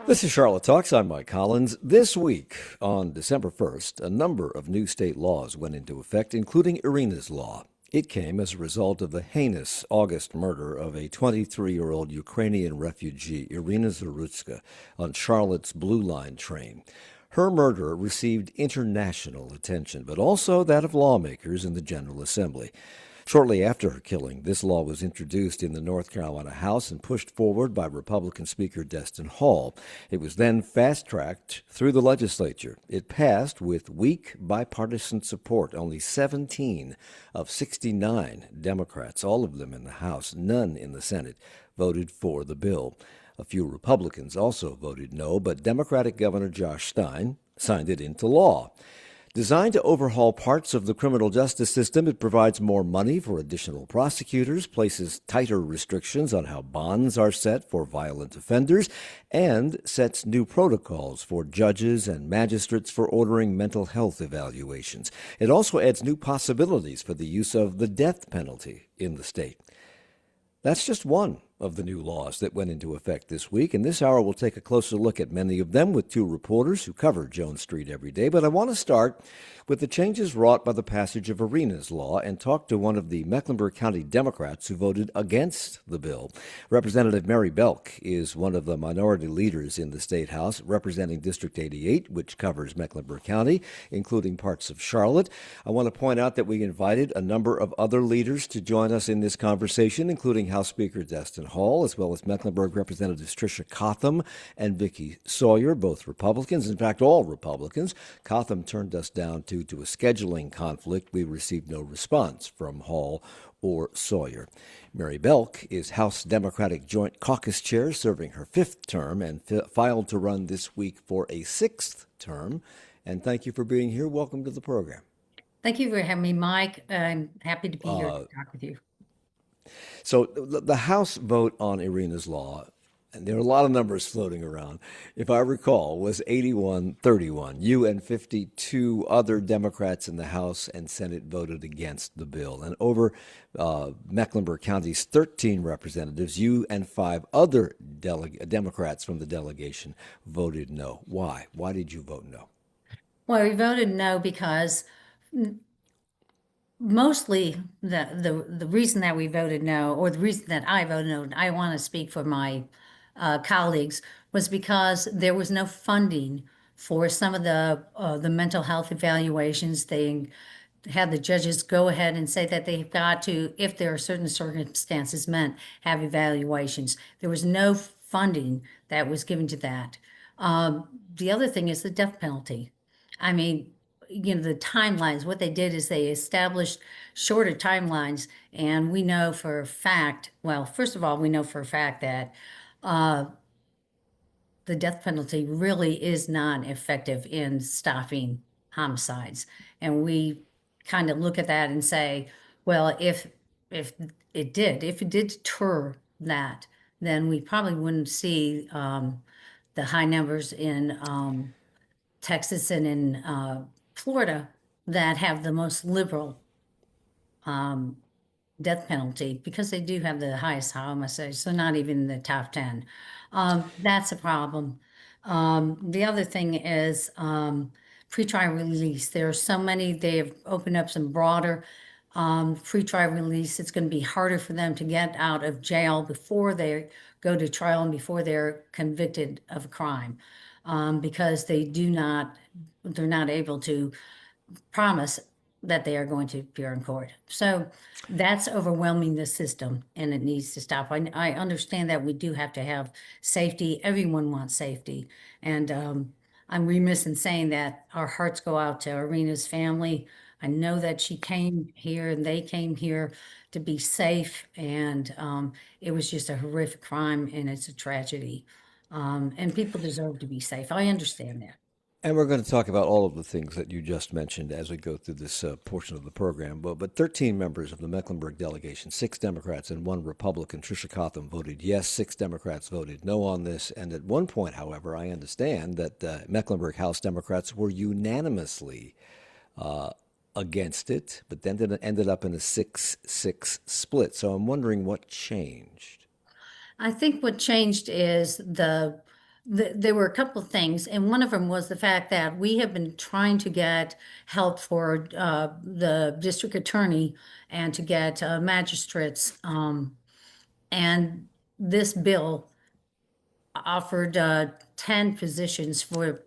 This is Charlotte Talks. I'm Mike Collins. This week, on December 1st, a number of new state laws went into effect, including Iryna's law. It came as a result of the heinous August murder of a 23-year-old Ukrainian refugee, Iryna Zarutska, on Charlotte's Blue Line train. Her murder received international attention, but also that of lawmakers in the General Assembly. Shortly after her killing, this law was introduced in the North Carolina House and pushed forward by Republican Speaker Destin Hall. It was then fast-tracked through the legislature. It passed with weak bipartisan support. Only 17 of 69 Democrats, all of them in the House, none in the Senate, voted for the bill. A few Republicans also voted no, but Democratic Governor Josh Stein signed it into law. Designed to overhaul parts of the criminal justice system, it provides more money for additional prosecutors, places tighter restrictions on how bonds are set for violent offenders, and sets new protocols for judges and magistrates for ordering mental health evaluations. It also adds new possibilities for the use of the death penalty in the state. That's just one of the new laws that went into effect this week. In this hour, we'll take a closer look at many of them with two reporters who cover Jones Street every day. But I want to start with the changes wrought by the passage of Iryna's law and talk to one of the Mecklenburg County Democrats who voted against the bill. Representative Mary Belk is one of the minority leaders in the State House, representing District 88, which covers Mecklenburg County, including parts of Charlotte. I want to point out that we invited a number of other leaders to join us in this conversation, including House Speaker Destin Hall, as well as Mecklenburg Representatives Tricia Cotham and Vicky Sawyer, both Republicans, in fact, all Republicans. Cotham turned us down due to a scheduling conflict. We received no response from Hall or Sawyer. Mary Belk is House Democratic Joint Caucus Chair, serving her fifth term, and filed to run this week for a sixth term. And thank you for being here. Welcome to the program. Thank you for having me, Mike. I'm happy to be here to talk with you. So the House vote on Iryna's law, and there are a lot of numbers floating around, if I recall, was 81-31. You and 52 other Democrats in the House and Senate voted against the bill. And over Mecklenburg County's 13 representatives, you and five other Democrats from the delegation voted no. Why? Why did you vote no? Well, we voted no because mostly the reason that we voted no, or the reason that I voted no, I want to speak for my colleagues, was because there was no funding for some of the mental health evaluations. They had the judges go ahead and say that they've got to, if there are certain circumstances meant, have evaluations. There was no funding that was given to that. The other thing is the death penalty. I mean, the timelines, what they did is they established shorter timelines. And we know for a fact, well, first of all, we know for a fact that uh, the death penalty really is not effective in stopping homicides. And we kind of look at that and say, well, if if it did deter that, then we probably wouldn't see the high numbers in Texas and in Florida that have the most liberal um, death penalty, because they do have the highest homicide, so not even in the top 10. That's a problem. The other thing is pretrial release. There are so many, they have opened up some broader pretrial release. It's going to be harder for them to get out of jail before they go to trial and before they're convicted of a crime, because they're not able to promise that they are going to appear in court. So that's overwhelming the system, and it needs to stop. I understand that we do have to have safety. Everyone wants safety. And I'm remiss in saying that our hearts go out to Iryna's family. I know that she came here and they came here to be safe. And it was just a horrific crime, and it's a tragedy. And people deserve to be safe. I understand that. And we're going to talk about all of the things that you just mentioned as we go through this portion of the program. But 13 members of the Mecklenburg delegation, 6 Democrats and 1 Republican, Tricia Cotham, voted yes. 6 Democrats voted no on this. And at one point, however, I understand that Mecklenburg House Democrats were unanimously against it, but then it ended up in a 6-6 split. So I'm wondering what changed. I think what changed is There were a couple of things, and one of them was the fact that we have been trying to get help for the district attorney and to get magistrates. And this bill offered 10 positions for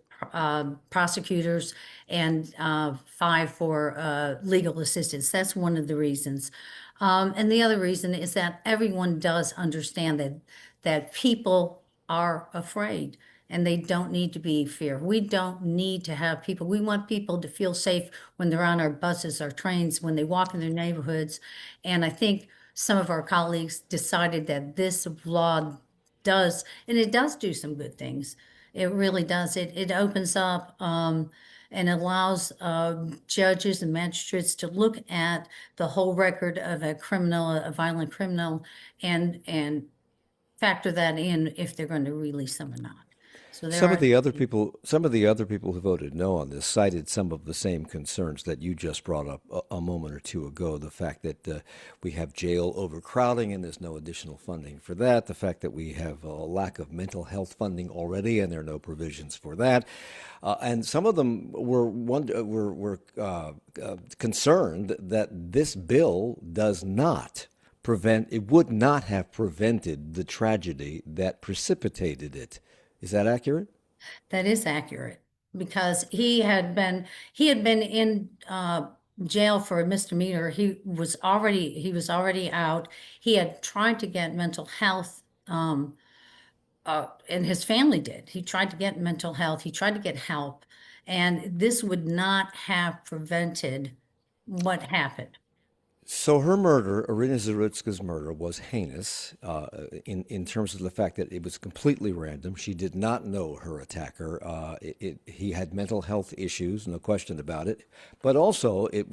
prosecutors and 5 for legal assistants. That's one of the reasons. And the other reason is that everyone does understand that people are afraid and they don't need to be feared. We don't need to have people. We want people to feel safe when they're on our buses, our trains, when they walk in their neighborhoods. And I think some of our colleagues decided that this law does, and it does do some good things. It really does. It opens up and allows judges and magistrates to look at the whole record of a criminal, a violent criminal, and factor that in if they're going to release them or not. So there are, Some of the other people who voted no on this cited some of the same concerns that you just brought up a moment or two ago. The fact that we have jail overcrowding and there's no additional funding for that. The fact that we have a lack of mental health funding already and there are no provisions for that. And some of them were concerned that this bill does not prevent. It would not have prevented the tragedy that precipitated it. Is that accurate? that is accurate because he had been in jail for a misdemeanor. He was already out. He had tried to get mental health, and his family did. He tried to get mental health. He tried to get help, and this would not have prevented what happened. So her murder, Iryna Zarutska's murder, was heinous in terms of the fact that it was completely random. She did not know her attacker. He had mental health issues, no question about it. But also, it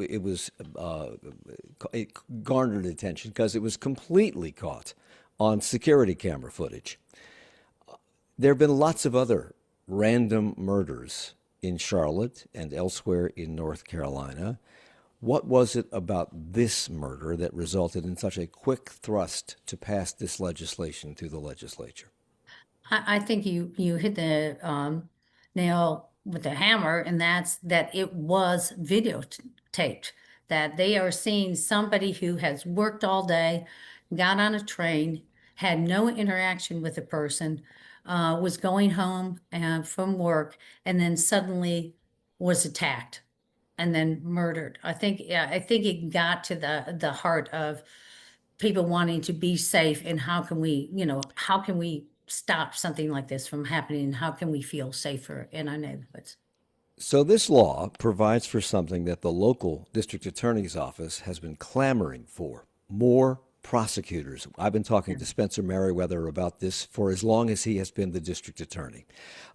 garnered attention because it was completely caught on security camera footage. There have been lots of other random murders in Charlotte and elsewhere in North Carolina. What was it about this murder that resulted in such a quick thrust to pass this legislation through the legislature? I think you hit the nail with the hammer, and that's that it was videotaped. That they are seeing somebody who has worked all day, got on a train, had no interaction with a person, was going home from work, and then suddenly was attacked and then murdered. I think, yeah, I think it got to the heart of people wanting to be safe and how can we stop something like this from happening? How can we feel safer in our neighborhoods? So, this law provides for something that the local district attorney's office has been clamoring for: more prosecutors. I've been talking to Spencer Merriweather about this for as long as he has been the district attorney.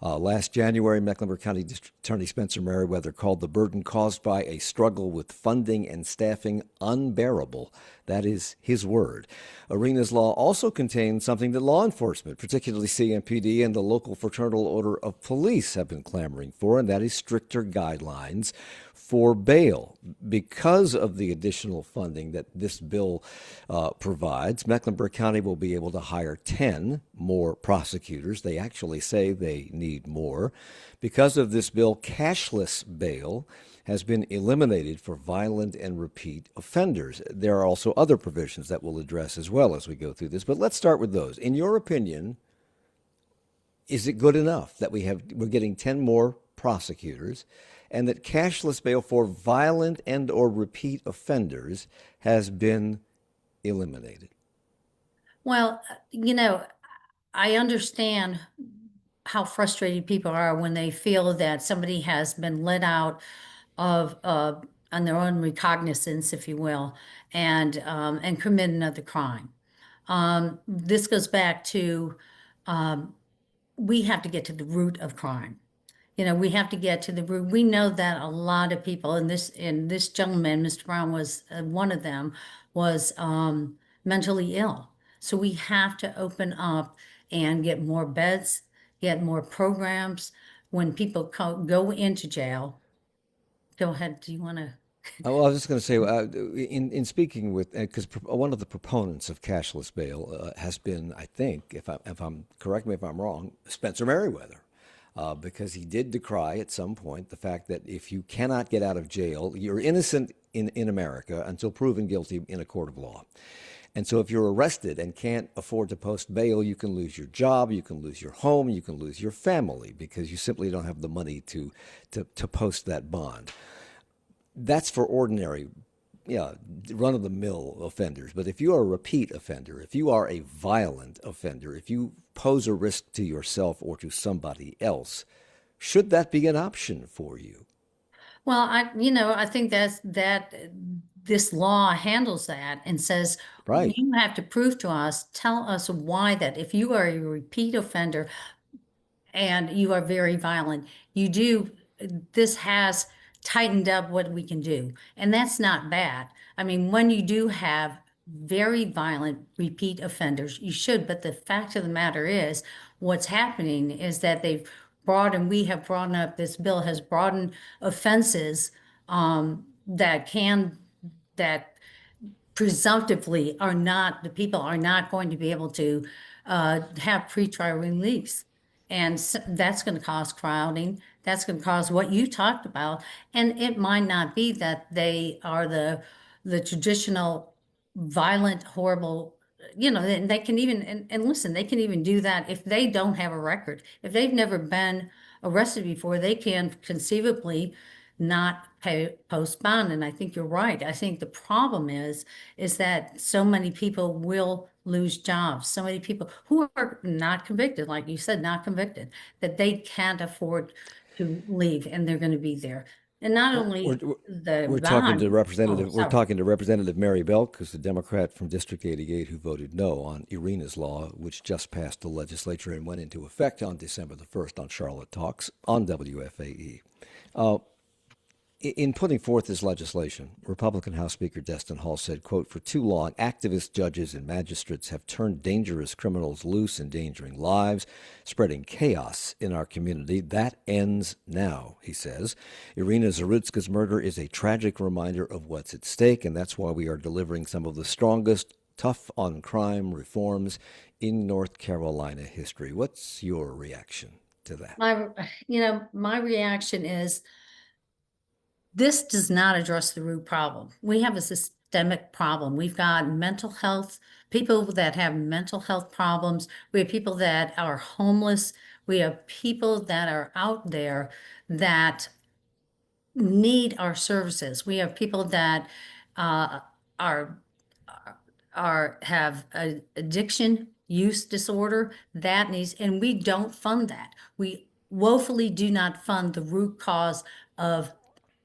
Last January, Mecklenburg County District Attorney Spencer Merriweather called the burden caused by a struggle with funding and staffing unbearable. That is his word. Iryna's law also contains something that law enforcement, particularly CMPD and the local Fraternal Order of Police, have been clamoring for, and that is stricter guidelines for bail. Because of the additional funding that this bill provides, Mecklenburg County will be able to hire 10 more prosecutors. They actually say they need more. Because of this bill, cashless bail has been eliminated for violent and repeat offenders. There are also other provisions that we'll address as well as we go through this, but let's start with those. In your opinion, is it good enough that we're getting 10 more prosecutors and that cashless bail for violent and or repeat offenders has been eliminated? Well, I understand how frustrated people are when they feel that somebody has been let out of on their own recognizance, if you will, and commit another crime. This goes back to we have to get to the root of crime. We have to get to the root. We know that a lot of people, and this gentleman, Mr. Brown, was one of them, was mentally ill. So we have to open up and get more beds, get more programs. When people go into jail, go ahead. Do you want to? Well, I was just going to say, in speaking with, because one of the proponents of cashless bail has been, I think, if I'm correct me if I'm wrong, Spencer Merriweather, because he did decry at some point the fact that if you cannot get out of jail, you're innocent in America until proven guilty in a court of law. And so if you're arrested and can't afford to post bail, you can lose your job, you can lose your home, you can lose your family because you simply don't have the money to post that bond. That's for ordinary, yeah, run of the mill offenders. But if you are a repeat offender, if you are a violent offender, if you pose a risk to yourself or to somebody else, should that be an option for you? Well, I think that this law handles that and says Right. you have to prove to us, tell us why that if you are a repeat offender and you are very violent, this has tightened up what we can do. And that's not bad. I mean, when you do have very violent repeat offenders, you should, but the fact of the matter is, what's happening is that we have brought up, this bill has broadened offenses that presumptively the people are not going to be able to have pretrial release. And that's going to cause crowding. That's going to cause what you talked about. And it might not be that they are the traditional violent, horrible, and they can even, and listen, they can even do that if they don't have a record. If they've never been arrested before, they can conceivably not post bond. And I think you're right. I think the problem is that so many people will lose jobs. So many people who are not convicted, like you said, not convicted, that they can't afford to leave and they're going to be there. And not Well, only the we're talking to bond, oh, sorry. Representative Mary Belk, who's the Democrat from District 88 who voted no on Iryna's law, which just passed the legislature and went into effect on December the 1st on Charlotte Talks on WFAE. In putting forth this legislation, Republican House Speaker Destin Hall said, quote, "For too long, activists, judges, and magistrates have turned dangerous criminals loose, endangering lives, spreading chaos in our community. That ends now," he says. Iryna Zarutska's murder is a tragic reminder of what's at stake, and that's why we are delivering some of the strongest tough on crime reforms in North Carolina history. What's your reaction to that? My reaction is, this does not address the root problem. We have a systemic problem. We've got mental health, people that have mental health problems. We have people that are homeless. We have people that are out there that need our services. We have people that uh, are have a addiction use disorder that needs, and we don't fund that. We woefully do not fund the root cause of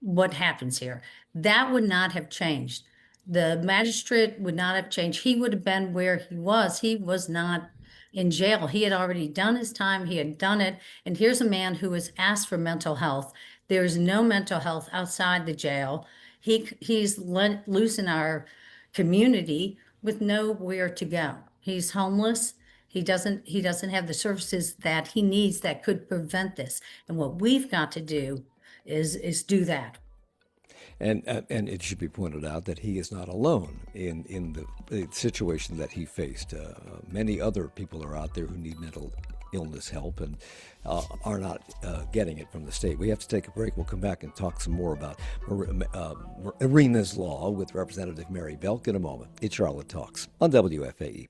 what happens here. That would not have changed. The magistrate would not have changed. He would have been where he was. He was not in jail. He had already done his time. He had done it. And here's a man who was asked for mental health. There's no mental health outside the jail. He's let loose in our community with nowhere to go. He's homeless. He doesn't have the services that he needs that could prevent this. And what we've got to do is do that. And it should be pointed out that he is not alone in the situation that he faced. Many other people are out there who need mental illness help and are not getting it from the state. We have to take a break. We'll come back and talk some more about Iryna's law with Representative Mary Belk in a moment. It's Charlotte Talks on WFAE.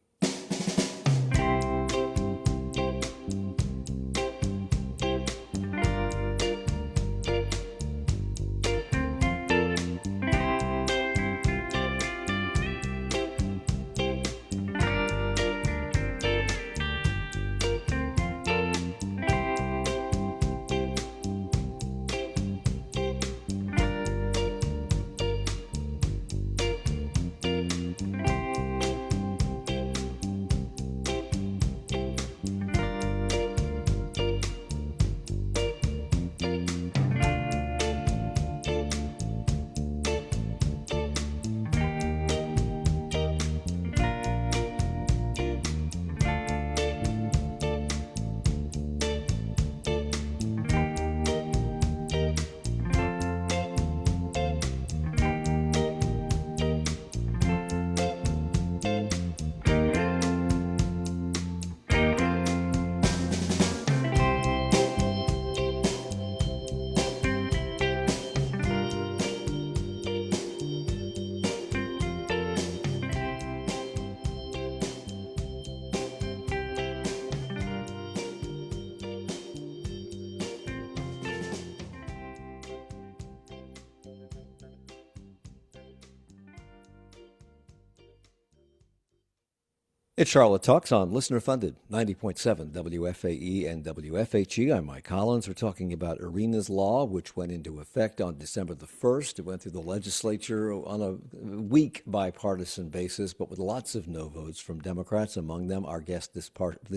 It's Charlotte Talks on listener funded 90.7 WFAE and WFHE. I'm Mike Collins. We're talking about Iryna's law, which went into effect on December the 1st. It went through the legislature on a weak bipartisan basis, but with lots of no votes from Democrats. Among them, our guest this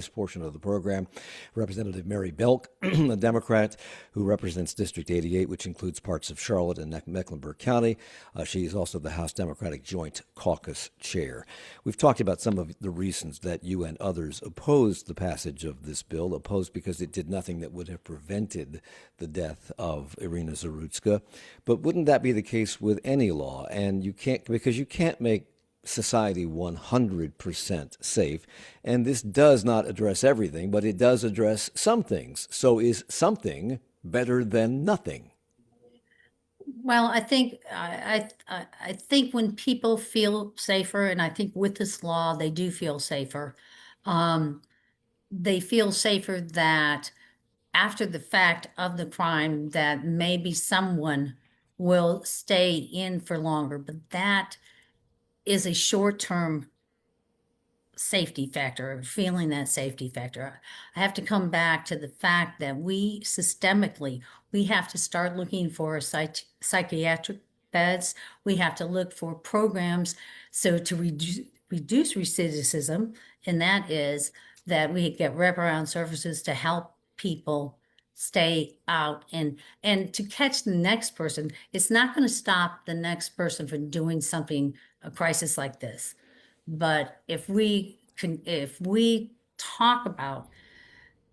portion of the program, Representative Mary Belk, a Democrat who represents District 88, which includes parts of Charlotte and Mecklenburg County. She is also the House Democratic Joint Caucus chair. We've talked about some of the reasons that you and others opposed the passage of this bill, opposed because it did nothing that would have prevented the death of Iryna Zarutska. But wouldn't that be the case with any law? And you can't make society 100% safe. And this does not address everything, but it does address some things. So is something better than nothing? Well, I think when people feel safer, and I think with this law they do feel safer. Um, they feel safer that after the fact of the crime, that maybe someone will stay in for longer, but that is a short-term safety factor, feeling that safety factor. I have to come back to the fact that we systemically, we have to start looking for psychiatric beds. We have to look for programs so to reduce recidivism, and that is that we get wraparound services to help people stay out and to catch the next person. It's not going to stop the next person from doing something, a crisis like this. But if we talk about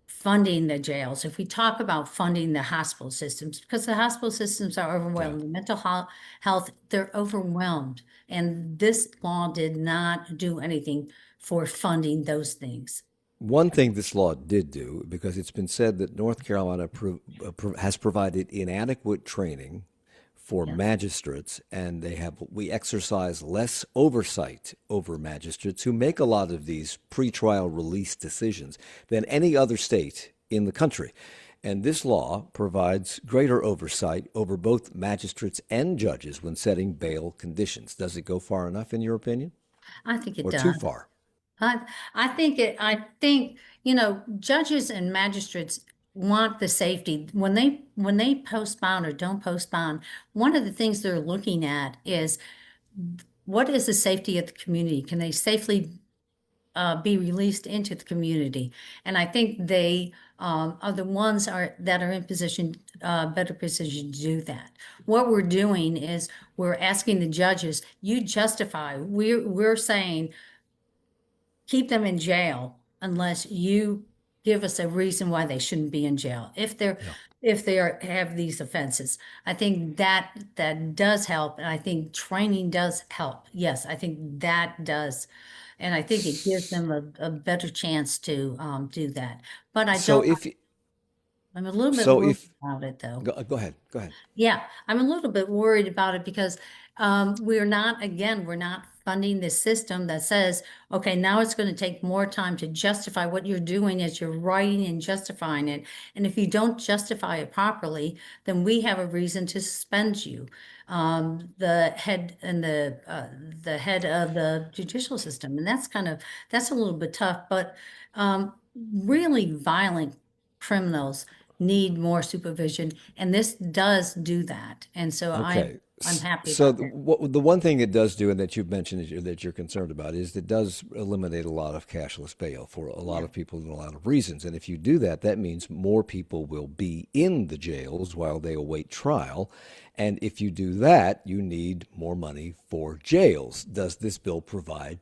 funding the jails, if we talk about funding the hospital systems, because the hospital systems are Yeah. overwhelmed, the mental health, they're overwhelmed. And this law did not do anything for funding those things. One thing this law did do, because it's been said that North Carolina has provided inadequate training for Yeah. magistrates, and we exercise less oversight over magistrates who make a lot of these pretrial release decisions than any other state in the country. And this law provides greater oversight over both magistrates and judges when setting bail conditions. Does it go far enough, in your opinion, I think it or too does. far? I, I think, judges and magistrates want the safety. When they postpone or don't postpone, one of the things they're looking at is what is the safety of the community? Can they safely be released into the community? And I think they are the ones that are in better position to do that. What we're doing is we're asking the judges, you justify. We're saying keep them in jail unless you give us a reason why they shouldn't be in jail Yeah. if they have these offenses. I think that does help, and I think training does help. Yes, I think that does, and I think it gives them a better chance to do that. But I So don't. if I'm a little bit so worried if about it, though. go ahead, go ahead. Yeah, I'm a little bit worried about it because we're not funding this system that says, okay, now it's going to take more time to justify what you're doing as you're writing and justifying it. And if you don't justify it properly, then we have a reason to suspend you. The head and the head of the judicial system, and that's a little bit tough. But really violent criminals need more supervision, and this does do that. And so Okay. I'm happy So about that. the one thing it does do, and that you've mentioned that you're concerned about, is it does eliminate a lot of cashless bail for a lot Yeah. of people and a lot of reasons. And if you do that, that means more people will be in the jails while they await trial. And if you do that, you need more money for jails. Does this bill provide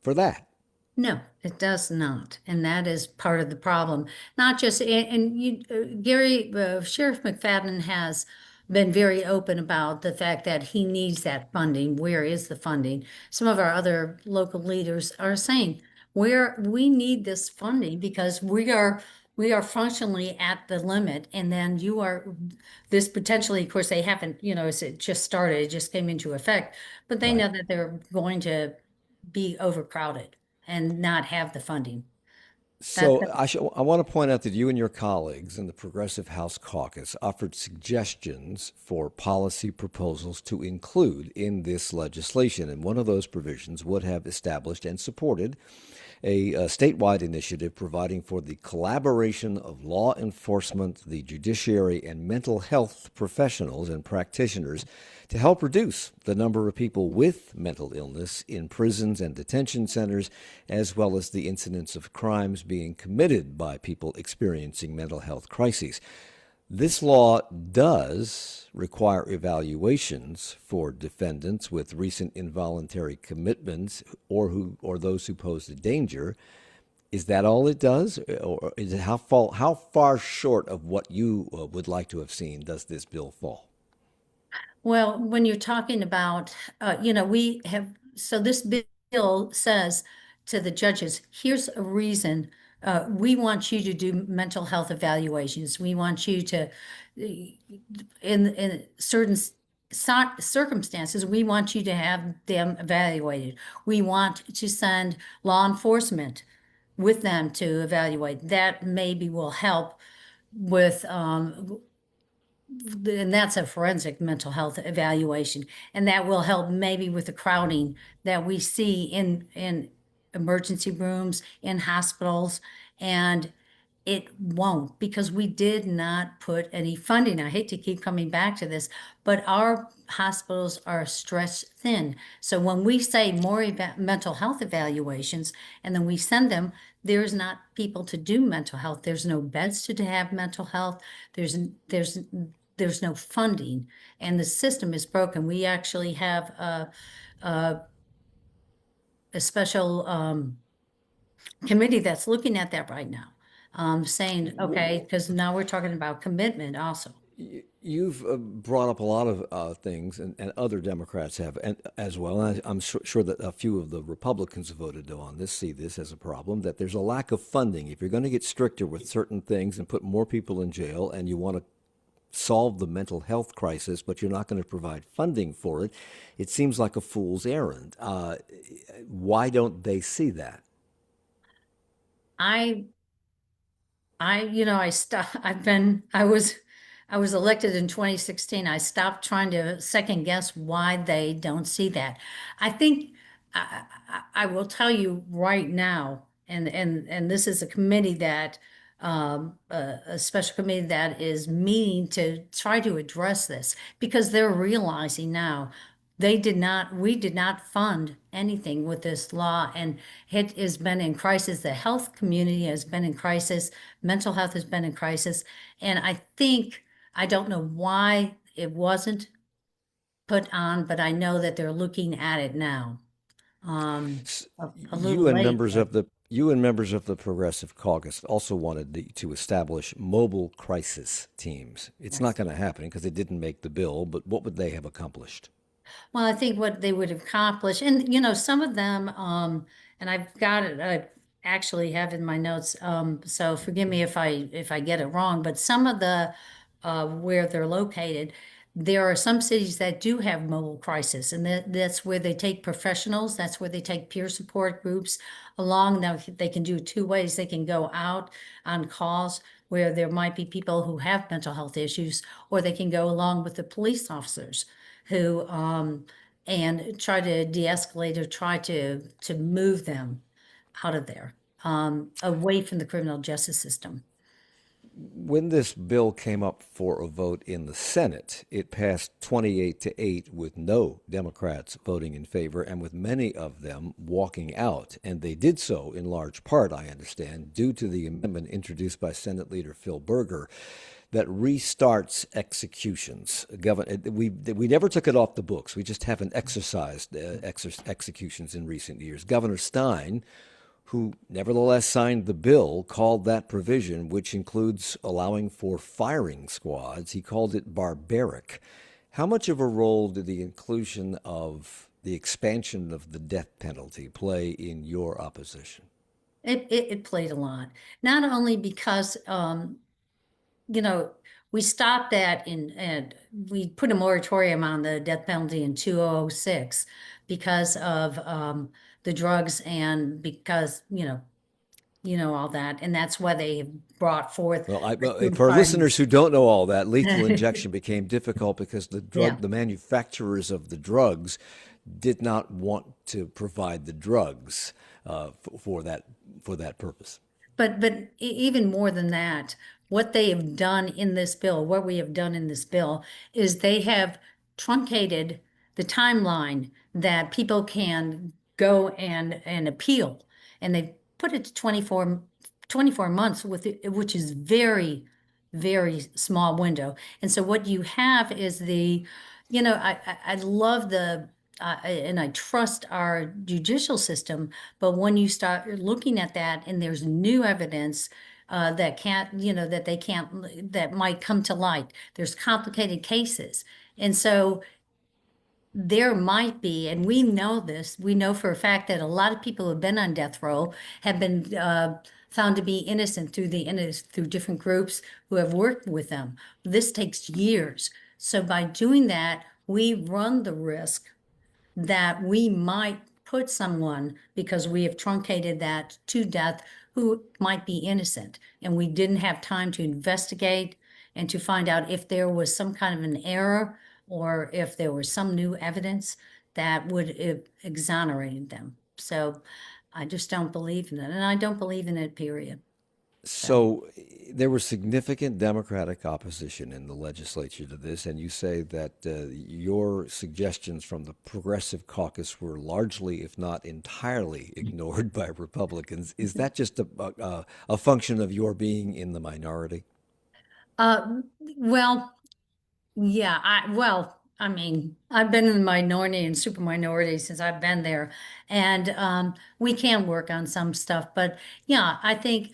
for that? No, it does not, and that is part of the problem. Not just and you, Gary, Sheriff McFadden has been very open about the fact that he needs that funding. Where is the funding? Some of our other local leaders are saying where we need this funding because we are functionally at the limit, and then you are this potentially. Of course, they haven't. It just started. It just came into effect, but they Right. know that they're going to be overcrowded and not have the funding. That, So I want to point out that you and your colleagues in the Progressive House Caucus offered suggestions for policy proposals to include in this legislation. And one of those provisions would have established and supported a statewide initiative providing for the collaboration of law enforcement, the judiciary, and mental health professionals and practitioners to help reduce the number of people with mental illness in prisons and detention centers, as well as the incidence of crimes being committed by people experiencing mental health crises. This law does require evaluations for defendants with recent involuntary commitments or those who pose a danger. Is that all it does, or is it how far short of what you would like to have seen does this bill fall? Well, when you're talking about, we have, so this bill says to the judges, here's a reason. We want you to do mental health evaluations. We want you to, in certain circumstances, we want you to have them evaluated. We want to send law enforcement with them to evaluate. That maybe will help with and that's a forensic mental health evaluation, and that will help maybe with the crowding that we see in emergency rooms, in hospitals, and it won't because we did not put any funding. I hate to keep coming back to this, but our hospitals are stretched thin. So when we say more mental health evaluations and then we send them, there's not people to do mental health. There's no beds to have mental health. There's there's no funding, and the system is broken. We actually have a special committee that's looking at that right now, saying, okay, because now we're talking about commitment also. You've brought up a lot of things, and other Democrats have as well. And I'm sure that a few of the Republicans who voted no on this see this as a problem, that there's a lack of funding. If you're going to get stricter with certain things and put more people in jail, and you want to solve the mental health crisis, but you're not going to provide funding for it, it seems like a fool's errand. Why don't they see that? I I stopped, I was elected in 2016. I stopped trying to second guess why they don't see that. I think I will tell you right now, and this is a committee that, a special committee that is meeting to try to address this because they're realizing now we did not fund anything with this law, and it has been in crisis. The health community has been in crisis. Mental health has been in crisis. And I don't know why it wasn't put on, but I know that they're looking at it now. A little You and late, members but of the you and members of the Progressive Caucus also wanted to establish mobile crisis teams. It's not yes. going to happen because it didn't make the bill, but what would they have accomplished? Well, I think what they would accomplish, and some of them, and I've got it, I actually have in my notes, so forgive me if I get it wrong, but some of the where they're located, there are some cities that do have mobile crisis, and that's where they take professionals, that's where they take peer support groups along. Now they can do it two ways. They can go out on calls where there might be people who have mental health issues, or they can go along with the police officers who and try to de-escalate or try to move them out of there, away from the criminal justice system. When this bill came up for a vote in the Senate, it passed 28 to 8 with no Democrats voting in favor and with many of them walking out. And they did so in large part, I understand, due to the amendment introduced by Senate Leader Phil Berger that restarts executions. We never took it off the books. We just haven't exercised executions in recent years. Governor Stein, who nevertheless signed the bill, called that provision, which includes allowing for firing squads, he called it barbaric. How much of a role did the inclusion of the expansion of the death penalty play in your opposition? It played a lot, not only because you know, we stopped that and we put a moratorium on the death penalty in 2006 because of the drugs and because, all that. And that's why they brought forth the Well, food for firing. listeners who don't know all that, lethal injection became difficult because Yeah. the manufacturers of the drugs did not want to provide the drugs for that purpose. But even more than that, what they have done in this bill, what we have done in this bill, is they have truncated the timeline that people can go and appeal, and they put it to 24 months which is very small window. And so what you have is I love and I trust our judicial system, but when you start looking at that and there's new evidence that can't, that they can't, that might come to light, there's complicated cases. And so there might be, and we know this, we know for a fact that a lot of people who have been on death row have been found to be innocent through different groups who have worked with them. This takes years. So by doing that, we run the risk that we might put someone, because we have truncated that to death, who might be innocent. And we didn't have time to investigate and to find out if there was some kind of an error or if there was some new evidence that would exonerate them. So I just don't believe in it. And I don't believe in it, period. So there was significant Democratic opposition in the legislature to this, and you say that your suggestions from the Progressive Caucus were largely, if not entirely, ignored by Republicans. Is that just a function of your being in the minority? Uh, well, yeah, I mean, I've been in the minority and super minority since I've been there, and we can work on some stuff. But yeah, I think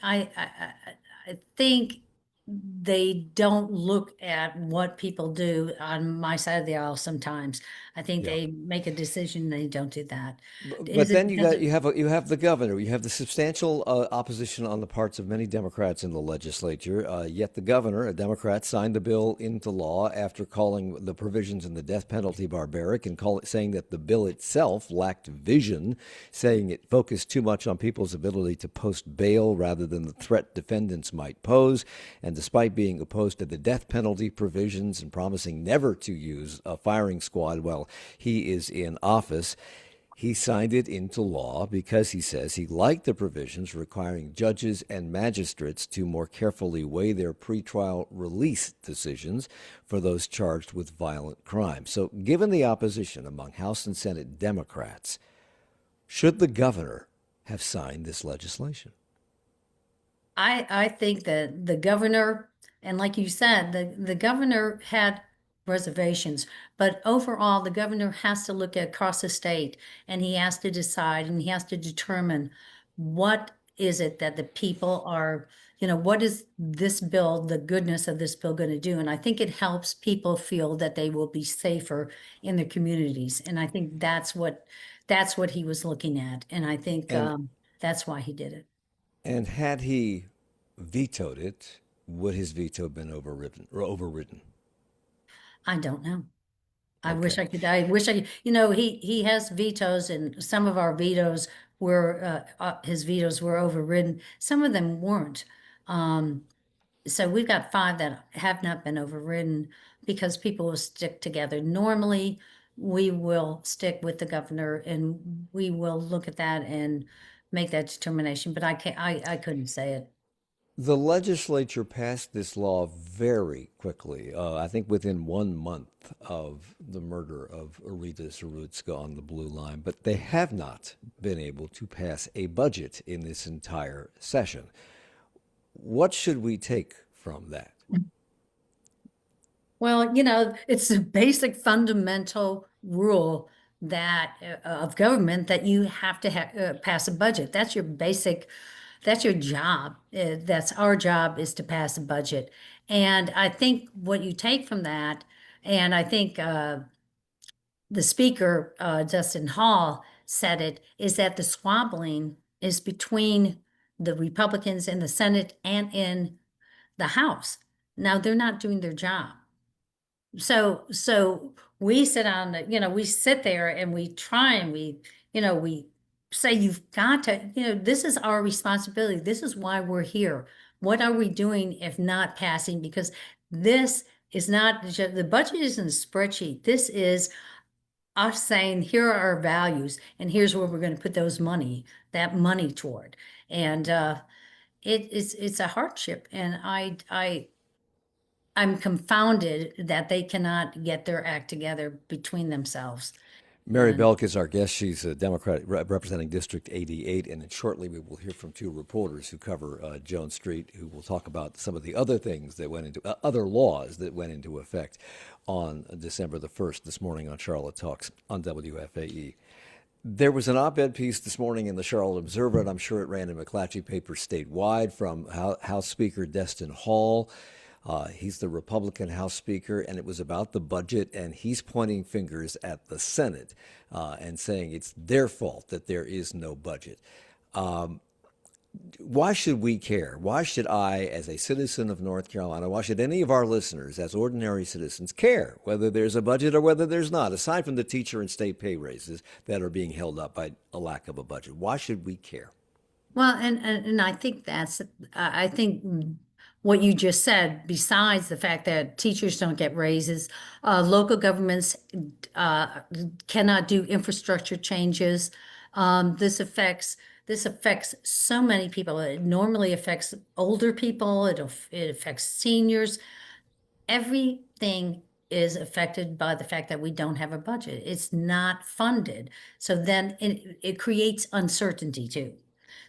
they don't look at what people do on my side of the aisle sometimes. I think Yeah. they make a decision, they don't do that. But Is it, then does it, you have the governor, you have the substantial opposition on the parts of many Democrats in the legislature. Yet the governor, a Democrat, signed the bill into law after calling the provisions in the death penalty barbaric and saying that the bill itself lacked vision, saying it focused too much on people's ability to post bail rather than the threat defendants might pose. And despite being opposed to the death penalty provisions and promising never to use a firing squad while he is in office, he signed it into law because he says he liked the provisions requiring judges and magistrates to more carefully weigh their pretrial release decisions for those charged with violent crimes. So, given the opposition among House and Senate Democrats, should the governor have signed this legislation? I think that the governor, and like you said, the governor had reservations, but overall, the governor has to look across the state and he has to decide and he has to determine what is it that the people are, what is this bill, the goodness of this bill going to do? And I think it helps people feel that they will be safer in their communities. And I think that's what he was looking at. And I think And that's why he did it. and had he vetoed it, would his veto have been overridden or overridden? I don't know. Okay. I wish I, he has vetoes and some of our vetoes his vetoes were overridden. Some of them weren't. Um, so we've got 5 that have not been overridden because people will stick together. Normally, we will stick with the governor and we will look at that and make that determination, but I can't, I couldn't say it. The legislature passed this law very quickly. I think within 1 month of the murder of Iryna Zarutska on the Blue Line, but they have not been able to pass a budget in this entire session. What should we take from that? Well, it's a basic fundamental rule that of government that you have to pass a budget. That's your job. That's our job, is to pass a budget. And I think what you take from that, and I think the speaker, Justin Hall, said it, is that the squabbling is between the Republicans in the Senate and in the House. Now, they're not doing their job. So we we sit there and we try and we say, you've got to, this is our responsibility. This is why we're here. What are we doing if not passing? Because this is not just, the budget isn't a spreadsheet. This is us saying, here are our values, and here's where we're going to put that money toward. And it's a hardship, and I'm confounded that they cannot get their act together between themselves. Mary And Belk is our guest. She's a Democrat representing District 88. And then shortly we will hear from two reporters who cover Jones Street, who will talk about some of the other things that went into other laws that went into effect on December the 1st this morning on Charlotte Talks on WFAE. There was an op-ed piece this morning in the Charlotte Observer, and I'm sure it ran in McClatchy papers statewide, from House Speaker Destin Hall. He's the Republican House Speaker, and it was about the budget, and he's pointing fingers at the Senate and saying it's their fault that there is no budget. Why should we care? Why should I, as a citizen of North Carolina, why should any of our listeners, as ordinary citizens, care whether there's a budget or whether there's not, aside from the teacher and state pay raises that are being held up by a lack of a budget? Why should we care? well, and I think I think what you just said, besides the fact that teachers don't get raises, local governments cannot do infrastructure changes. This affects so many people. It normally affects older people. It affects seniors. Everything is affected by the fact that we don't have a budget. It's not funded. So then it creates uncertainty too.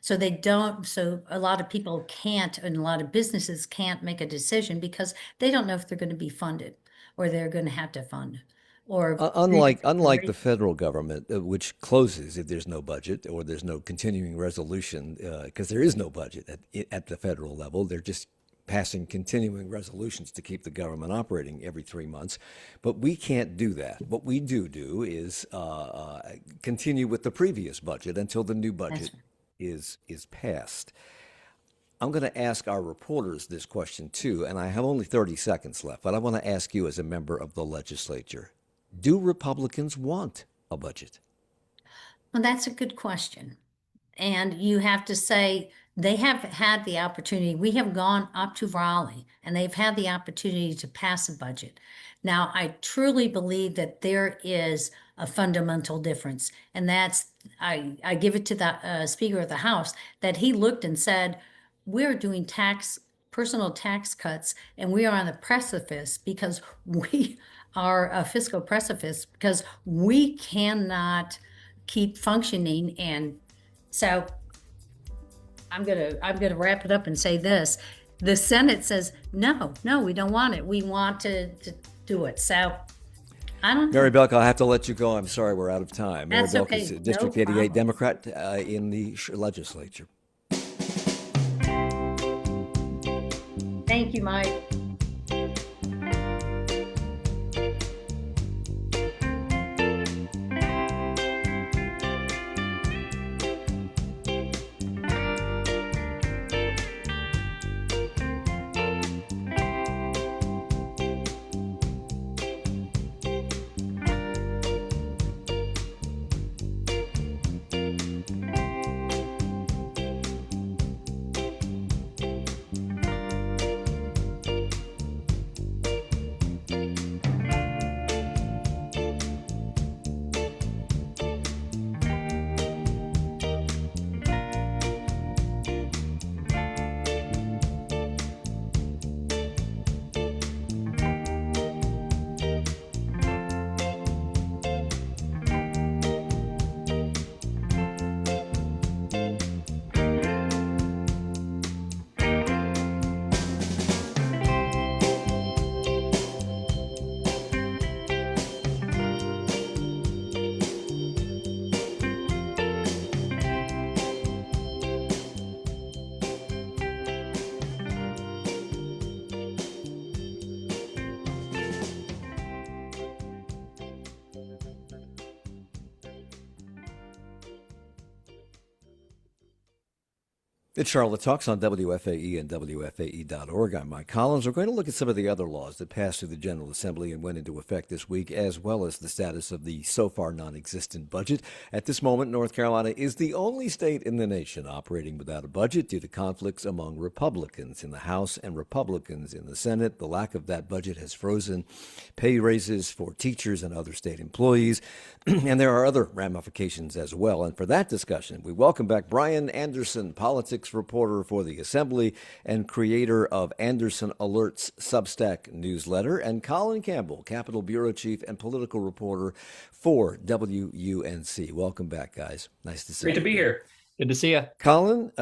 So a lot of people can't, and a lot of businesses can't make a decision because they don't know if they're going to be funded or they're going to have to fund. Or Unlike the federal government, which closes if there's no budget or there's no continuing resolution, because there is no budget at the federal level. They're just passing continuing resolutions to keep the government operating every 3 months. But we can't do that. What we do is continue with the previous budget until the new budget is passed. I'm going to ask our reporters this question too, and I have only 30 seconds left, but I want to ask you as a member of the legislature. Do Republicans want a budget? Well, that's a good question. And you have to say they have had the opportunity. We have gone up to Raleigh and they've had the opportunity to pass a budget. Now, I truly believe that there is a fundamental difference. And I give it to the Speaker of the House that he looked and said, we're doing personal tax cuts, and we are on the precipice because we are a fiscal precipice because we cannot keep functioning. And so I'm gonna wrap it up and say this: the Senate says no, we don't want it. We want to do it. So I don't know. Mary Belk, I'll have to let you go. I'm sorry, we're out of time. Mary That's Belk okay. is a No District 88 problem. Democrat in the legislature. Thank you, Mike. It's Charlotte Talks on WFAE and WFAE.org. I'm Mike Collins. We're going to look at some of the other laws that passed through the General Assembly and went into effect this week, as well as the status of the so far non-existent budget. At this moment, North Carolina is the only state in the nation operating without a budget due to conflicts among Republicans in the House and Republicans in the Senate. The lack of that budget has frozen pay raises for teachers and other state employees, and there are other ramifications as well. And for that discussion, we welcome back Bryan Anderson, politics reporter for the Assembly and creator of Anderson Alerts Substack newsletter, and Colin Campbell, Capitol Bureau Chief and political reporter for WUNC. Welcome back, guys. Nice to see you. Great to be here. Good to see you. Colin,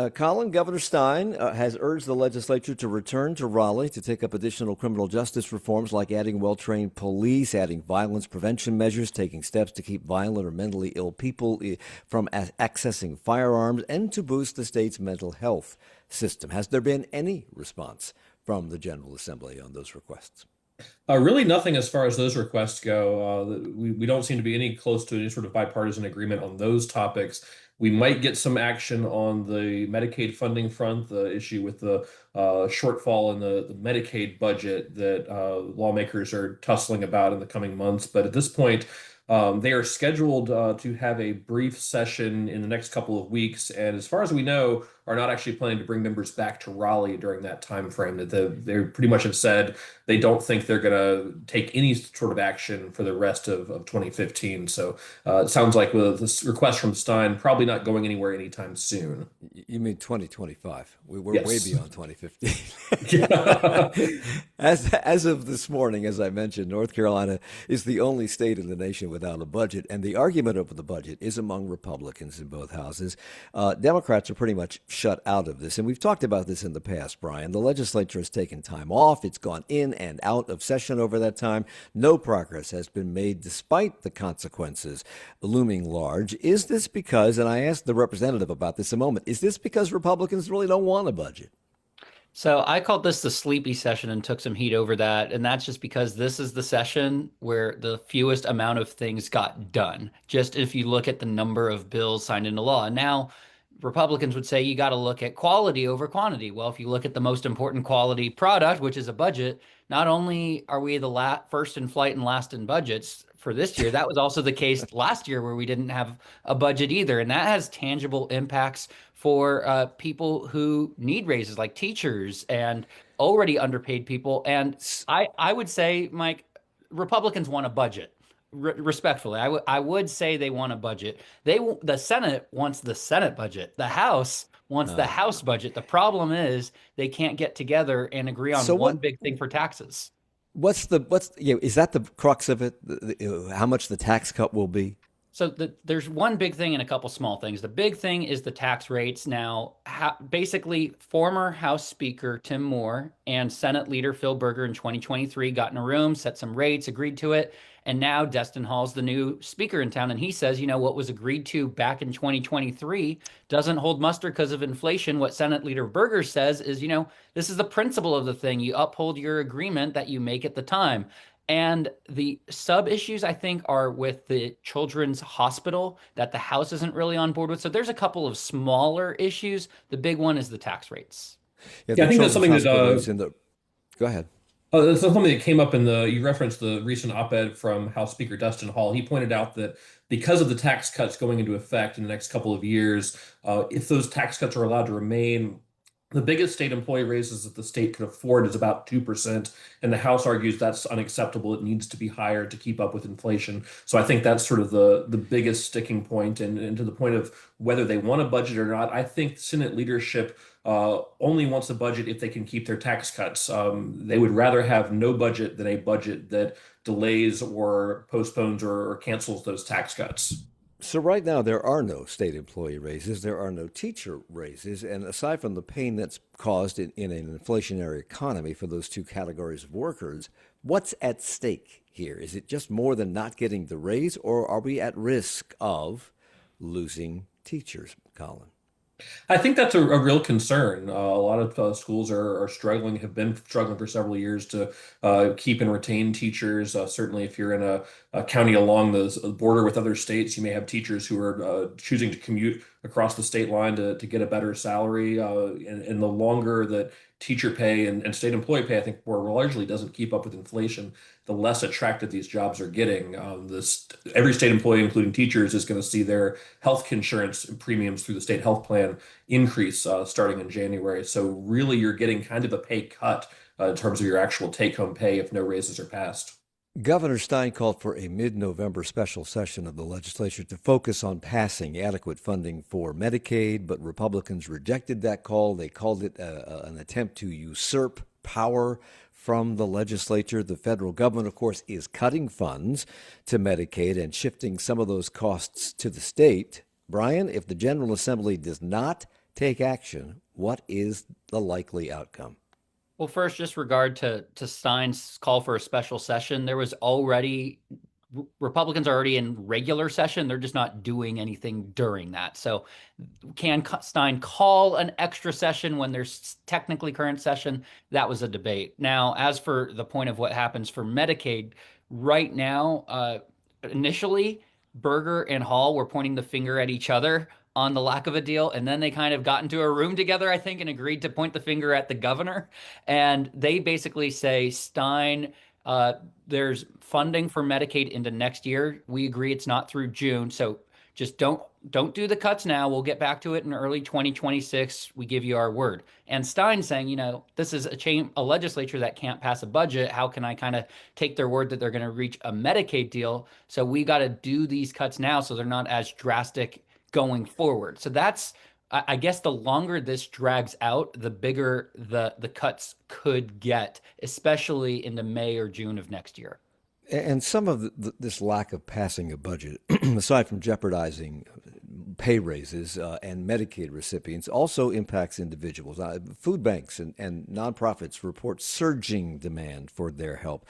Governor Stein has urged the legislature to return to Raleigh to take up additional criminal justice reforms like adding well-trained police, adding violence prevention measures, taking steps to keep violent or mentally ill people from accessing firearms, and to boost the state's mental health system. Has there been any response from the General Assembly on those requests? Really nothing as far as those requests go. We don't seem to be any close to any sort of bipartisan agreement on those topics. We might get some action on the Medicaid funding front, the issue with the shortfall in the Medicaid budget that lawmakers are tussling about in the coming months. But at this point, they are scheduled to have a brief session in the next couple of weeks, and as far as we know, are not actually planning to bring members back to Raleigh during that time frame. That they pretty much have said they don't think they're going to take any sort of action for the rest of 2015. So it sounds like with this request from Stein, probably not going anywhere anytime soon. You mean 2025? We're Yes. way beyond 2015. Yeah. As of this morning, as I mentioned, North Carolina is the only state in the nation without a budget, and the argument over the budget is among Republicans in both houses. Democrats are pretty much shut out of this, and we've talked about this in the past, Bryan. The legislature has taken time off. It's gone in and out of session over that time. No progress has been made despite the consequences looming large. Is this because, and I asked the representative about this a moment, is this because Republicans really don't want a budget? So I called this the sleepy session and took some heat over that. And that's just because this is the session where the fewest amount of things got done. Just if you look at the number of bills signed into law. And now Republicans would say you got to look at quality over quantity. Well, if you look at the most important quality product, which is a budget, not only are we the first in flight and last in budgets for this year, that was also the case last year where we didn't have a budget either. And that has tangible impacts for people who need raises, like teachers and already underpaid people. And I would say, Mike, Republicans want a budget. Respectfully, I would say they want a budget. The Senate wants the Senate budget. The House wants the House budget. The problem is they can't get together and agree on one big thing for taxes. Is that the crux of it? How much the tax cut will be? So there's one big thing and a couple small things. The big thing is the tax rates. Now, basically, former House Speaker Tim Moore and Senate Leader Phil Berger in 2023 got in a room, set some rates, agreed to it. And now Destin Hall's the new speaker in town. And he says, what was agreed to back in 2023 doesn't hold muster because of inflation. What Senate Leader Berger says is, this is the principle of the thing. You uphold your agreement that you make at the time. And the sub issues, I think, are with the Children's Hospital that the House isn't really on board with. So there's a couple of smaller issues. The big one is the tax rates. I think that's something that Go ahead. That's something that came up you referenced the recent op-ed from House Speaker Destin Hall. He pointed out that because of the tax cuts going into effect in the next couple of years, if those tax cuts are allowed to remain, the biggest state employee raises that the state could afford is about 2%, and the House argues that's unacceptable. It needs to be higher to keep up with inflation. So I think that's sort of the biggest sticking point. And to the point of whether they want a budget or not, I think Senate leadership only wants a budget if they can keep their tax cuts. They would rather have no budget than a budget that delays or postpones or cancels those tax cuts. So right now, there are no state employee raises. There are no teacher raises. And aside from the pain that's caused in an inflationary economy for those two categories of workers, what's at stake here? Is it just more than not getting the raise, or are we at risk of losing teachers, Colin? I think that's a real concern. A lot of schools are struggling, have been struggling for several years to keep and retain teachers. Certainly, if you're in a county along the border with other states, you may have teachers who are choosing to commute across the state line to get a better salary. And the longer that teacher pay and state employee pay, I think, more largely doesn't keep up with inflation, the less attractive these jobs are getting. Every state employee, including teachers, is going to see their health insurance premiums through the state health plan increase starting in January. So really, you're getting kind of a pay cut in terms of your actual take-home pay if no raises are passed. Governor Stein called for a mid-November special session of the legislature to focus on passing adequate funding for Medicaid, but Republicans rejected that call. They called it an attempt to usurp power from the legislature. The federal government, of course, is cutting funds to Medicaid and shifting some of those costs to the state. Bryan, if the General Assembly does not take action, what is the likely outcome? Well, first, just regard to Stein's call for a special session, there was already Republicans are already in regular session. They're just not doing anything during that. So can Stein call an extra session when there's technically current session? That was a debate. Now, as for the point of what happens for Medicaid, right now, initially, Berger and Hall were pointing the finger at each other on the lack of a deal. And then they kind of got into a room together, I think, and agreed to point the finger at the governor. And they basically say, Stein, there's funding for Medicaid into next year. We agree it's not through June. So just don't do the cuts now. We'll get back to it in early 2026. We give you our word. And Stein saying, this is a legislature that can't pass a budget. How can I kind of take their word that they're going to reach a Medicaid deal? So we got to do these cuts now so they're not as drastic going forward. So that's, I guess, the longer this drags out, the bigger the cuts could get, especially into May or June of next year. And some of this lack of passing a budget, aside from jeopardizing pay raises and Medicaid recipients, also impacts individuals. Food banks and nonprofits report surging demand for their help.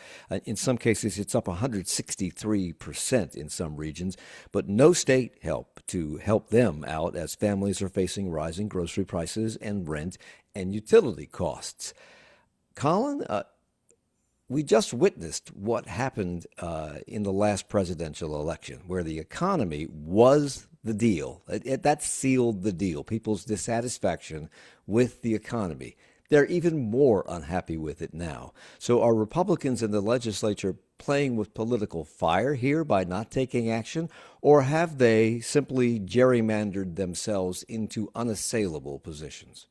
In some cases, it's up 163% in some regions, but no state help to help them out as families are facing rising grocery prices and rent and utility costs. Colin, we just witnessed what happened in the last presidential election, where the economy was the deal. That sealed the deal, people's dissatisfaction with the economy. They're even more unhappy with it now. So are Republicans in the legislature playing with political fire here by not taking action, or have they simply gerrymandered themselves into unassailable positions?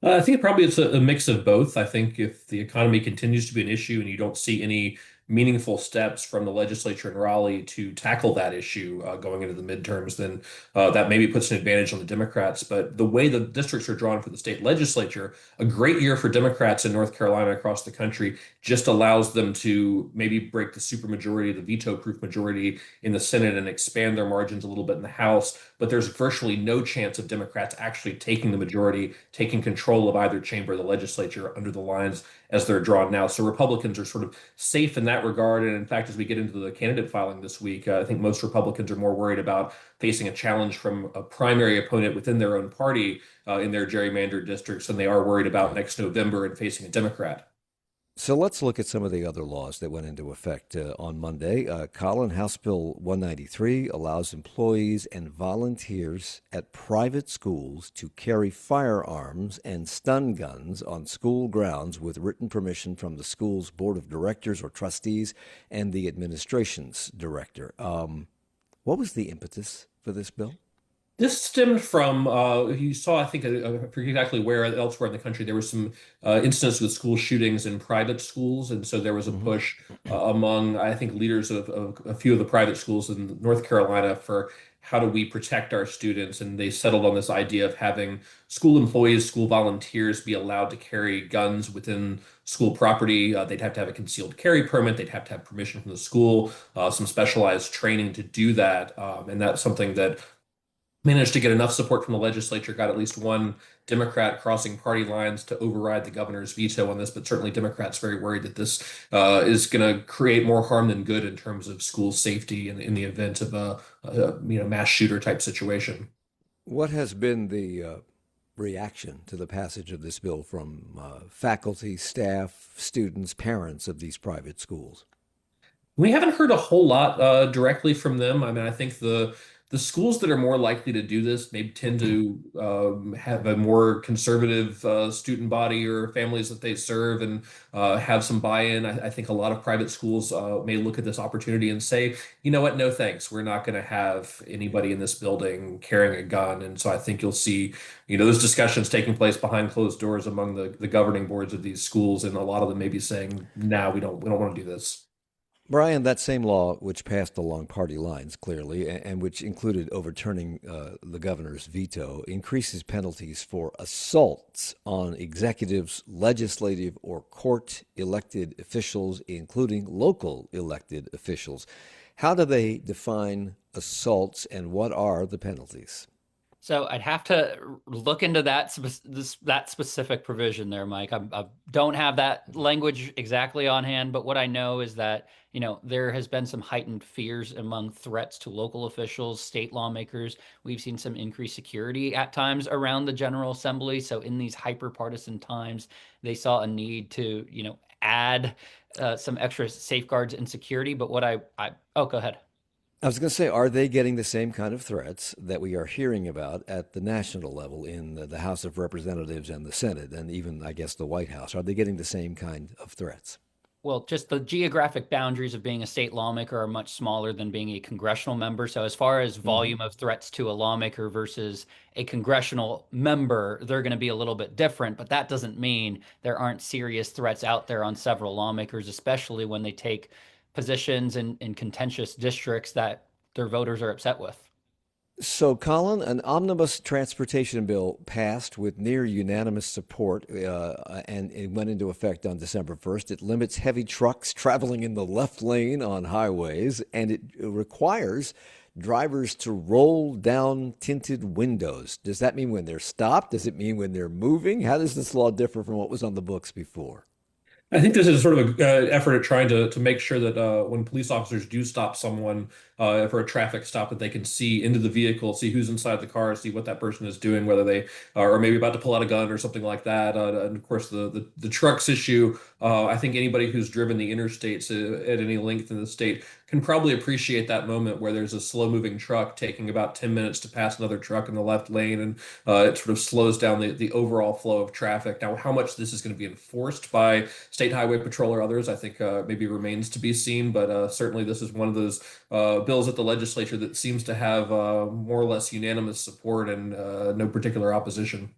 I think probably it's a mix of both. I think if the economy continues to be an issue and you don't see any meaningful steps from the legislature in Raleigh to tackle that issue going into the midterms, then that maybe puts an advantage on the Democrats. But the way the districts are drawn for the state legislature, a great year for Democrats in North Carolina across the country just allows them to maybe break the supermajority, the veto-proof majority in the Senate and expand their margins a little bit in the House. But there's virtually no chance of Democrats actually taking the majority, taking control of either chamber of the legislature under the lines as they're drawn now. So Republicans are sort of safe in that regard. And in fact, as we get into the candidate filing this week, I think most Republicans are more worried about facing a challenge from a primary opponent within their own party in their gerrymandered districts than they are worried about next November and facing a Democrat. So let's look at some of the other laws that went into effect on Monday. Colin, House Bill 193 allows employees and volunteers at private schools to carry firearms and stun guns on school grounds with written permission from the school's board of directors or trustees and the administration's director. What was the impetus for this bill? This stemmed from, you saw, I think, I forget exactly where elsewhere in the country, there were some incidents with school shootings in private schools. And so there was a push among, I think, leaders of a few of the private schools in North Carolina for how do we protect our students? And they settled on this idea of having school employees, school volunteers be allowed to carry guns within school property. They'd have to have a concealed carry permit. They'd have to have permission from the school, some specialized training to do that. And that's something that managed to get enough support from the legislature, got at least one Democrat crossing party lines to override the governor's veto on this. But certainly Democrats very worried that this is going to create more harm than good in terms of school safety in the event of a mass shooter type situation. What has been the reaction to the passage of this bill from faculty, staff, students, parents of these private schools? We haven't heard a whole lot directly from them. I mean, I think the schools that are more likely to do this maybe tend to have a more conservative student body or families that they serve and have some buy-in. I think a lot of private schools may look at this opportunity and say, you know what, no thanks. We're not going to have anybody in this building carrying a gun. And so I think you'll see, those discussions taking place behind closed doors among the governing boards of these schools, and a lot of them may be saying, "No, we don't want to do this." Brian, that same law, which passed along party lines clearly, and which included overturning the governor's veto, increases penalties for assaults on executives, legislative, or court elected officials, including local elected officials. How do they define assaults, and what are the penalties? So I'd have to look into that specific provision there, Mike. I don't have that language exactly on hand, but what I know is that, there has been some heightened fears among threats to local officials, state lawmakers. We've seen some increased security at times around the General Assembly. So in these hyper-partisan times, they saw a need to, add some extra safeguards and security. But oh, go ahead. I was going to say, are they getting the same kind of threats that we are hearing about at the national level in the House of Representatives and the Senate, and even, I guess, the White House? Are they getting the same kind of threats? Well, just the geographic boundaries of being a state lawmaker are much smaller than being a congressional member. So as far as volume of threats to a lawmaker versus a congressional member, they're going to be a little bit different. But that doesn't mean there aren't serious threats out there on several lawmakers, especially when they take positions in contentious districts that their voters are upset with. So, Colin, an omnibus transportation bill passed with near unanimous support, and it went into effect on December 1st. It limits heavy trucks traveling in the left lane on highways, and it requires drivers to roll down tinted windows. Does that mean when they're stopped? Does it mean when they're moving? How does this law differ from what was on the books before? I think this is sort of an effort at trying to make sure that when police officers do stop someone for a traffic stop, that they can see into the vehicle, see who's inside the car, see what that person is doing, whether they are maybe about to pull out a gun or something like that. And of course, the trucks issue. I think anybody who's driven the interstates at any length in the state can probably appreciate that moment where there's a slow-moving truck taking about 10 minutes to pass another truck in the left lane, and it sort of slows down the overall flow of traffic. Now, how much this is going to be enforced by State Highway Patrol or others, I think maybe remains to be seen, but certainly this is one of those bills at the legislature that seems to have more or less unanimous support and no particular opposition.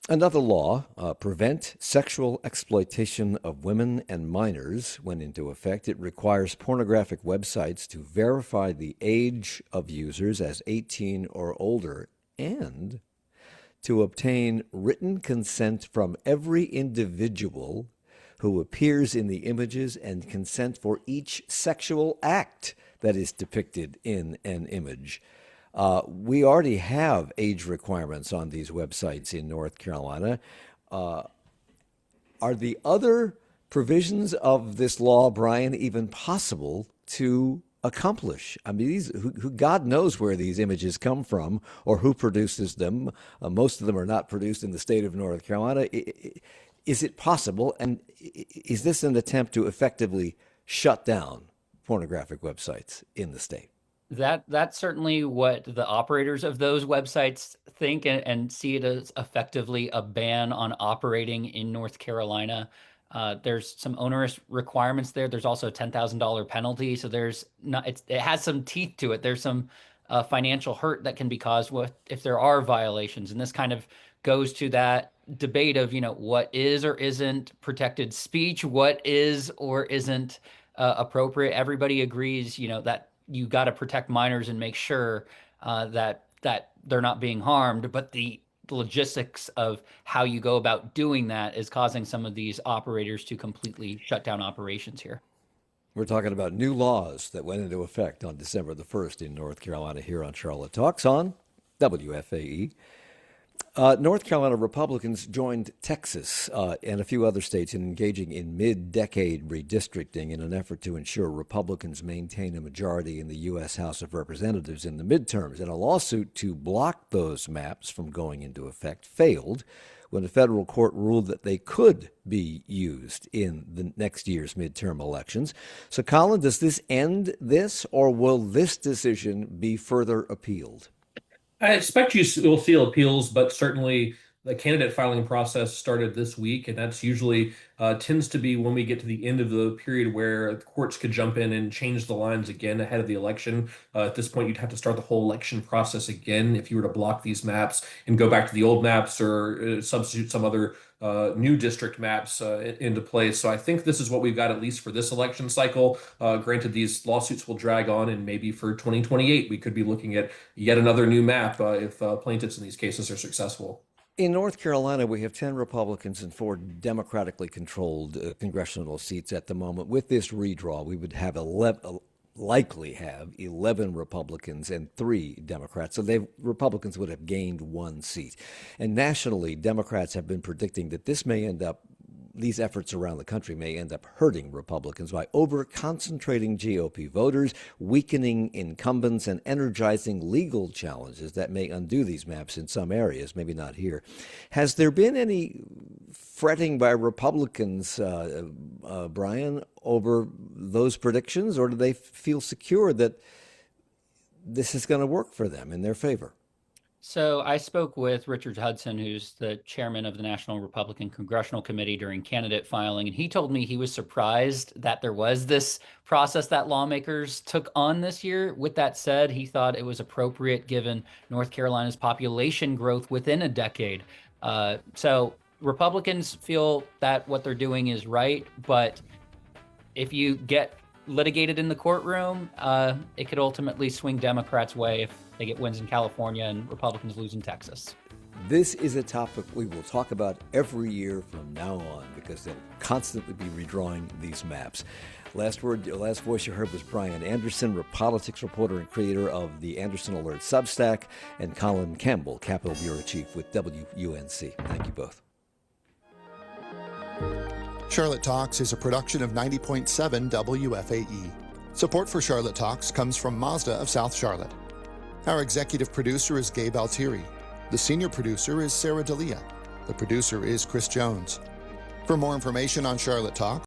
Another law, Prevent Sexual Exploitation of Women and Minors, went into effect. It requires pornographic websites to verify the age of users as 18 or older and to obtain written consent from every individual who appears in the images and consent for each sexual act that is depicted in an image. We already have age requirements on these websites in North Carolina. Are the other provisions of this law, Brian, even possible to accomplish? I mean, who God knows where these images come from or who produces them. Most of them are not produced in the state of North Carolina. Is it possible? And is this an attempt to effectively shut down pornographic websites in the state? That's certainly what the operators of those websites think and see it as effectively a ban on operating in North Carolina. There's some onerous requirements there. There's also a $10,000 penalty. So it has some teeth to it. There's some financial hurt that can be caused if there are violations. And this kind of goes to that debate of, what is or isn't protected speech, what is or isn't appropriate. Everybody agrees, that you got to protect minors and make sure that they're not being harmed. But the logistics of how you go about doing that is causing some of these operators to completely shut down operations here. We're talking about new laws that went into effect on December the 1st in North Carolina here on Charlotte Talks on WFAE. North Carolina Republicans joined Texas and a few other states in engaging in mid-decade redistricting in an effort to ensure Republicans maintain a majority in the U.S. House of Representatives in the midterms. And a lawsuit to block those maps from going into effect failed when a federal court ruled that they could be used in the next year's midterm elections. So, Colin, does this end this, or will this decision be further appealed? I expect will see appeals, but certainly the candidate filing process started this week, and that's usually tends to be when we get to the end of the period where courts could jump in and change the lines again ahead of the election. At this point, you'd have to start the whole election process again if you were to block these maps and go back to the old maps or substitute some other new district maps into place. So I think this is what we've got at least for this election cycle. Granted, these lawsuits will drag on, and maybe for 2028, we could be looking at yet another new map if plaintiffs in these cases are successful. In North Carolina, we have 10 Republicans and 4 democratically controlled congressional seats at the moment. With this redraw, we would have likely have 11 Republicans and 3 Democrats. So Republicans would have gained 1 seat. And nationally, Democrats have been predicting that these efforts around the country may end up hurting Republicans by over-concentrating GOP voters, weakening incumbents, and energizing legal challenges that may undo these maps in some areas, maybe not here. Has there been any fretting by Republicans, Bryan, over those predictions, or do they feel secure that this is going to work for them in their favor? So I spoke with Richard Hudson, who's the chairman of the National Republican Congressional Committee during candidate filing, and he told me he was surprised that there was this process that lawmakers took on this year. With that said, he thought it was appropriate given North Carolina's population growth within a decade. So Republicans feel that what they're doing is right, but if you get litigated in the courtroom, it could ultimately swing Democrats' way if they get wins in California and Republicans lose in Texas. This is a topic we will talk about every year from now on because they'll constantly be redrawing these maps. Last voice you heard was Bryan Anderson, politics reporter and creator of the Anderson Alerts Substack, and Colin Campbell, Capitol Bureau Chief with WUNC. Thank you both. Charlotte Talks is a production of 90.7 WFAE. Support for Charlotte Talks comes from Mazda of South Charlotte. Our executive producer is Gabe Altieri. The senior producer is Sarah D'Elia. The producer is Chris Jones. For more information on Charlotte Talks,